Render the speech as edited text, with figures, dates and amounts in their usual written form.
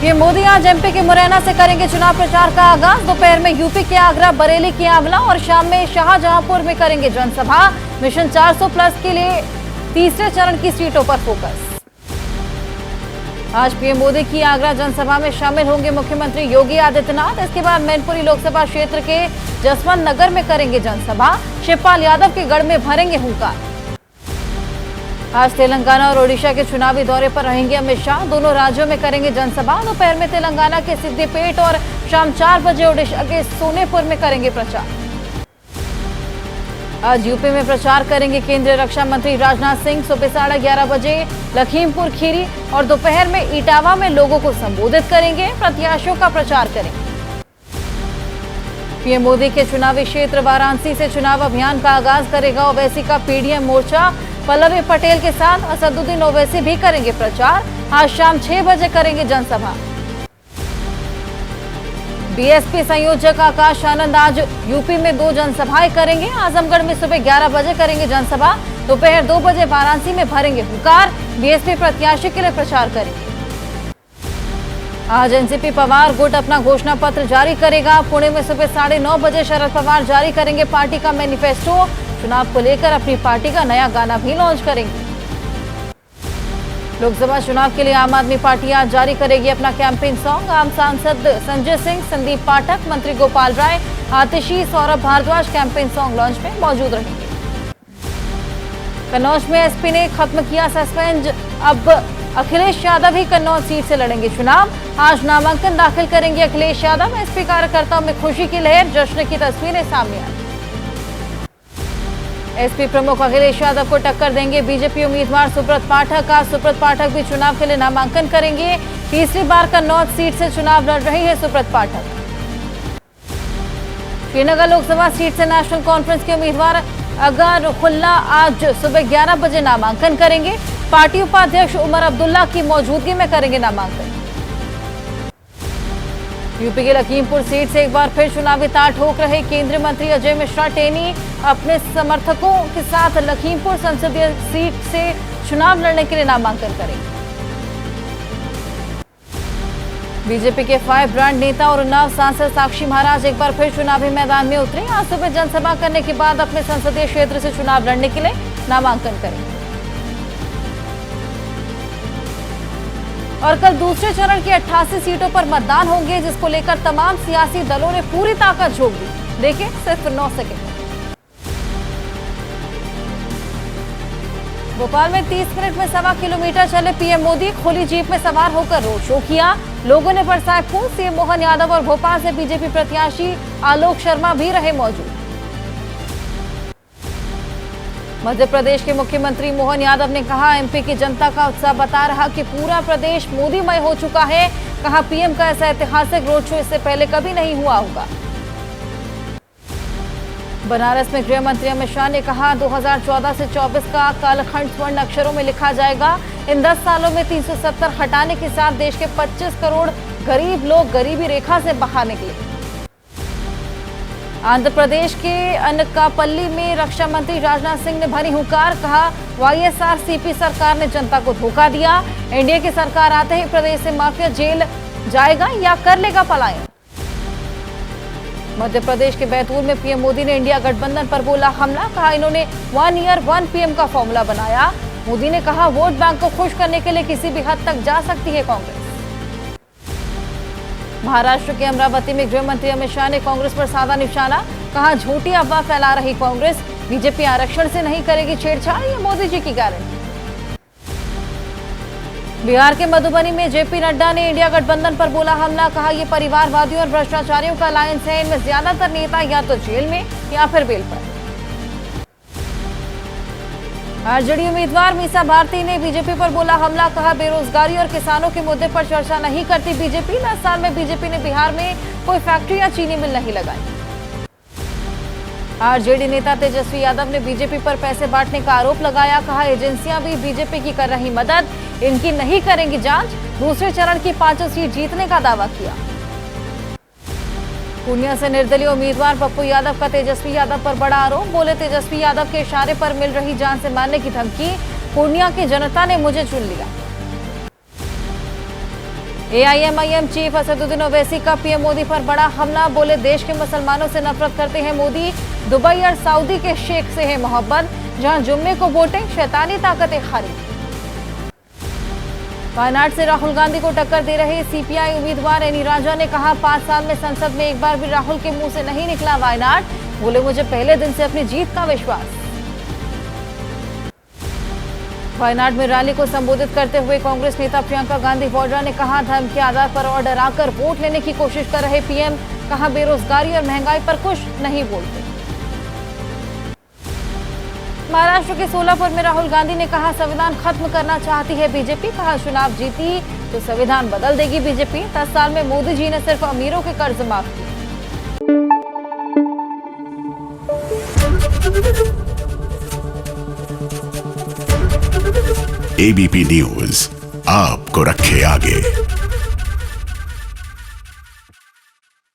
PM Modi आज MP के मुरैना से करेंगे चुनाव प्रचार का आगाज। दोपहर में यूपी के आगरा, बरेली की आंवला और शाम में शाहजहांपुर में करेंगे जनसभा। मिशन 400+ के लिए तीसरे चरण की सीटों पर फोकस। आज पीएम मोदी की आगरा जनसभा में शामिल होंगे मुख्यमंत्री योगी आदित्यनाथ। इसके बाद मैनपुरी लोकसभा क्षेत्र के जसवंत नगर में करेंगे जनसभा। शिवपाल यादव के गढ़ में भरेंगे हुंकार। आज तेलंगाना और ओडिशा के चुनावी दौरे पर रहेंगे अमित शाह। दोनों राज्यों में करेंगे जनसभा। दोपहर में तेलंगाना के सिद्दीपेट और शाम 4 बजे ओडिशा के सोनेपुर में करेंगे प्रचार। आज यूपी में प्रचार करेंगे केंद्रीय रक्षा मंत्री राजनाथ सिंह। सुबह 11:30 बजे लखीमपुर खीरी और दोपहर में इटावा में लोगों को संबोधित करेंगे। प्रत्याशियों का प्रचार करेंगे। पीएम मोदी के चुनावी क्षेत्र वाराणसी से चुनाव अभियान का आगाज करेगा ओवैसी का पीडीएम मोर्चा। पल्लवी पटेल के साथ असदुद्दीन ओवैसी भी करेंगे प्रचार। आज शाम 6 बजे करेंगे जनसभा। बीएसपी संयोजक आकाश आनंद आज यूपी में 2 जनसभाएं करेंगे। आजमगढ़ में सुबह 11 बजे करेंगे जनसभा। दोपहर 2 बजे वाराणसी में भरेंगे हुंकार। बीएसपी प्रत्याशी के लिए प्रचार करेंगे। आज एनसीपी पवार गुट अपना घोषणा पत्र जारी करेगा। पुणे में सुबह 9:30 बजे शरद पवार जारी करेंगे पार्टी का मैनिफेस्टो। चुनाव को लेकर अपनी पार्टी का नया गाना भी लॉन्च करेंगे। लोकसभा चुनाव के लिए आम आदमी पार्टी आज जारी करेगी अपना कैंपेन सॉन्ग। आम सांसद संजय सिंह, संदीप पाठक, मंत्री Gopal Rai, Atishi, Saurabh Bharadwaj campaign song launch में मौजूद रहेंगे। कन्नौज में एसपी ने खत्म किया सस्पेंस। अब अखिलेश यादव ही कन्नौज सीट से लड़ेंगे चुनाव। आज नामांकन दाखिल करेंगे अखिलेश यादव। एसपी कार्यकर्ताओं में खुशी की लहर, जश्न की तस्वीरें सामने आई। एसपी प्रमुख अखिलेश यादव को टक्कर देंगे बीजेपी उम्मीदवार सुब्रत पाठक। आज सुब्रत पाठक भी चुनाव के लिए नामांकन करेंगे। तीसरी बार कन्नौज सीट से चुनाव लड़ रही है सुब्रत पाठक। श्रीनगर लोकसभा सीट से नेशनल कॉन्फ्रेंस के उम्मीदवार अगर खुल्ला आज सुबह 11 बजे नामांकन करेंगे। पार्टी उपाध्यक्ष उमर अब्दुल्ला की मौजूदगी में करेंगे नामांकन। यूपी के लखीमपुर सीट से एक बार फिर चुनावी ताल ठोक रहे केंद्रीय मंत्री अजय मिश्रा टेनी अपने समर्थकों के साथ लखीमपुर संसदीय सीट से चुनाव लड़ने के लिए नामांकन करेंगे। बीजेपी के 5 ब्रांड नेता और उन्नाव सांसद साक्षी महाराज एक बार फिर चुनावी मैदान में उतरे। आज सुबह जनसभा करने के बाद अपने संसदीय क्षेत्र से चुनाव लड़ने के लिए नामांकन करेंगे। और कल दूसरे चरण की 88 सीटों पर मतदान होंगे, जिसको लेकर तमाम सियासी दलों ने पूरी ताकत झोंक दी। देखिए सिर्फ 9 सेकंड। भोपाल में 30 मिनट में 1.25 किलोमीटर चले पीएम मोदी। खुली जीप में सवार होकर रोड शो किया। लोगों ने बरसाए फूल। सीएम मोहन यादव और भोपाल से बीजेपी प्रत्याशी आलोक शर्मा भी रहे मौजूद। मध्य प्रदेश के मुख्यमंत्री मोहन यादव ने कहा, एमपी की जनता का उत्साह बता रहा कि पूरा प्रदेश मोदीमय हो चुका है। कहा, पीएम का ऐसा ऐतिहासिक रोड शो इससे पहले कभी नहीं हुआ होगा। बनारस में गृह मंत्री अमित शाह ने कहा, 2014 से 24 का कालखंड स्वर्ण अक्षरों में लिखा जाएगा। इन 10 सालों में 370 हटाने के साथ देश के 25 करोड़ गरीब लोग गरीबी रेखा से बाहर निकले। आंध्र प्रदेश के अनकापल्ली में रक्षा मंत्री राजनाथ सिंह ने भरी हुंकार। कहा, वाईएसआरसीपी सरकार ने जनता को धोखा दिया। एनडीए की सरकार आते ही प्रदेश से माफिया जेल जाएगा या कर लेगा पलायन। मध्य प्रदेश के बैतूल में पीएम मोदी ने इंडिया गठबंधन पर बोला हमला। कहा, इन्होंने 1 ईयर 1 पीएम का फॉर्मूला बनाया। मोदी ने कहा, वोट बैंक को खुश करने के लिए किसी भी हद तक जा सकती है कांग्रेस। महाराष्ट्र के अमरावती में गृह मंत्री अमित शाह ने कांग्रेस पर साधा निशाना। कहा, झूठी अफवाह फैला रही कांग्रेस। बीजेपी आरक्षण से नहीं करेगी छेड़छाड़, ये मोदी जी की गारंटी। बिहार के मधुबनी में जेपी नड्डा ने इंडिया गठबंधन पर बोला हमला। कहा, ये परिवारवादियों और भ्रष्टाचारियों का अलायंस है। इनमें ज्यादातर नेता या तो जेल में या फिर बेल पर। आरजेडी उम्मीदवार मीसा भारती ने बीजेपी पर बोला हमला। कहा, बेरोजगारी और किसानों के मुद्दे पर चर्चा नहीं करती बीजेपी। 10 साल में बीजेपी ने बिहार में कोई फैक्ट्री या चीनी मिल नहीं लगाई। आरजेडी नेता तेजस्वी यादव ने बीजेपी पर पैसे बांटने का आरोप लगाया। कहा, एजेंसियां भी बीजेपी की कर रही मदद, इनकी नहीं करेंगी जांच। दूसरे चरण की 5 सीट जीतने का दावा किया। पूर्णिया से निर्दलीय उम्मीदवार पप्पू यादव का तेजस्वी यादव पर बड़ा आरोप। बोले, तेजस्वी यादव के इशारे पर मिल रही जान से मारने की धमकी। पूर्णिया की जनता ने मुझे चुन लिया। AIMIM चीफ असदुद्दीन ओवैसी का पीएम मोदी पर बड़ा हमला, बोले देश के मुसलमानों से नफरत करते हैं मोदी, दुबई और सऊदी के शेख से है मोहब्बत, जहां जुम्मे को वोटिंग शैतानी ताकतें खरीद। वायनाड से राहुल गांधी को टक्कर दे रहे CPI उम्मीदवार एनी राजा ने कहा 5 साल में संसद में एक बार भी राहुल के मुंह से नहीं निकला वायनाड, बोले मुझे पहले दिन से अपनी जीत का विश्वास। वायनाड में रैली को संबोधित करते हुए कांग्रेस नेता प्रियंका गांधी वाड्रा ने कहा धर्म के आधार पर और डराकर वोट लेने की कोशिश कर रहे पीएम, कहा बेरोजगारी और महंगाई पर कुछ नहीं बोलते। महाराष्ट्र के सोलापुर में राहुल गांधी ने कहा संविधान खत्म करना चाहती है बीजेपी, कहा चुनाव जीती तो संविधान बदल देगी बीजेपी, 10 साल में मोदी जी ने सिर्फ अमीरों के कर्ज माफ किए। ABP न्यूज आपको रखे आगे।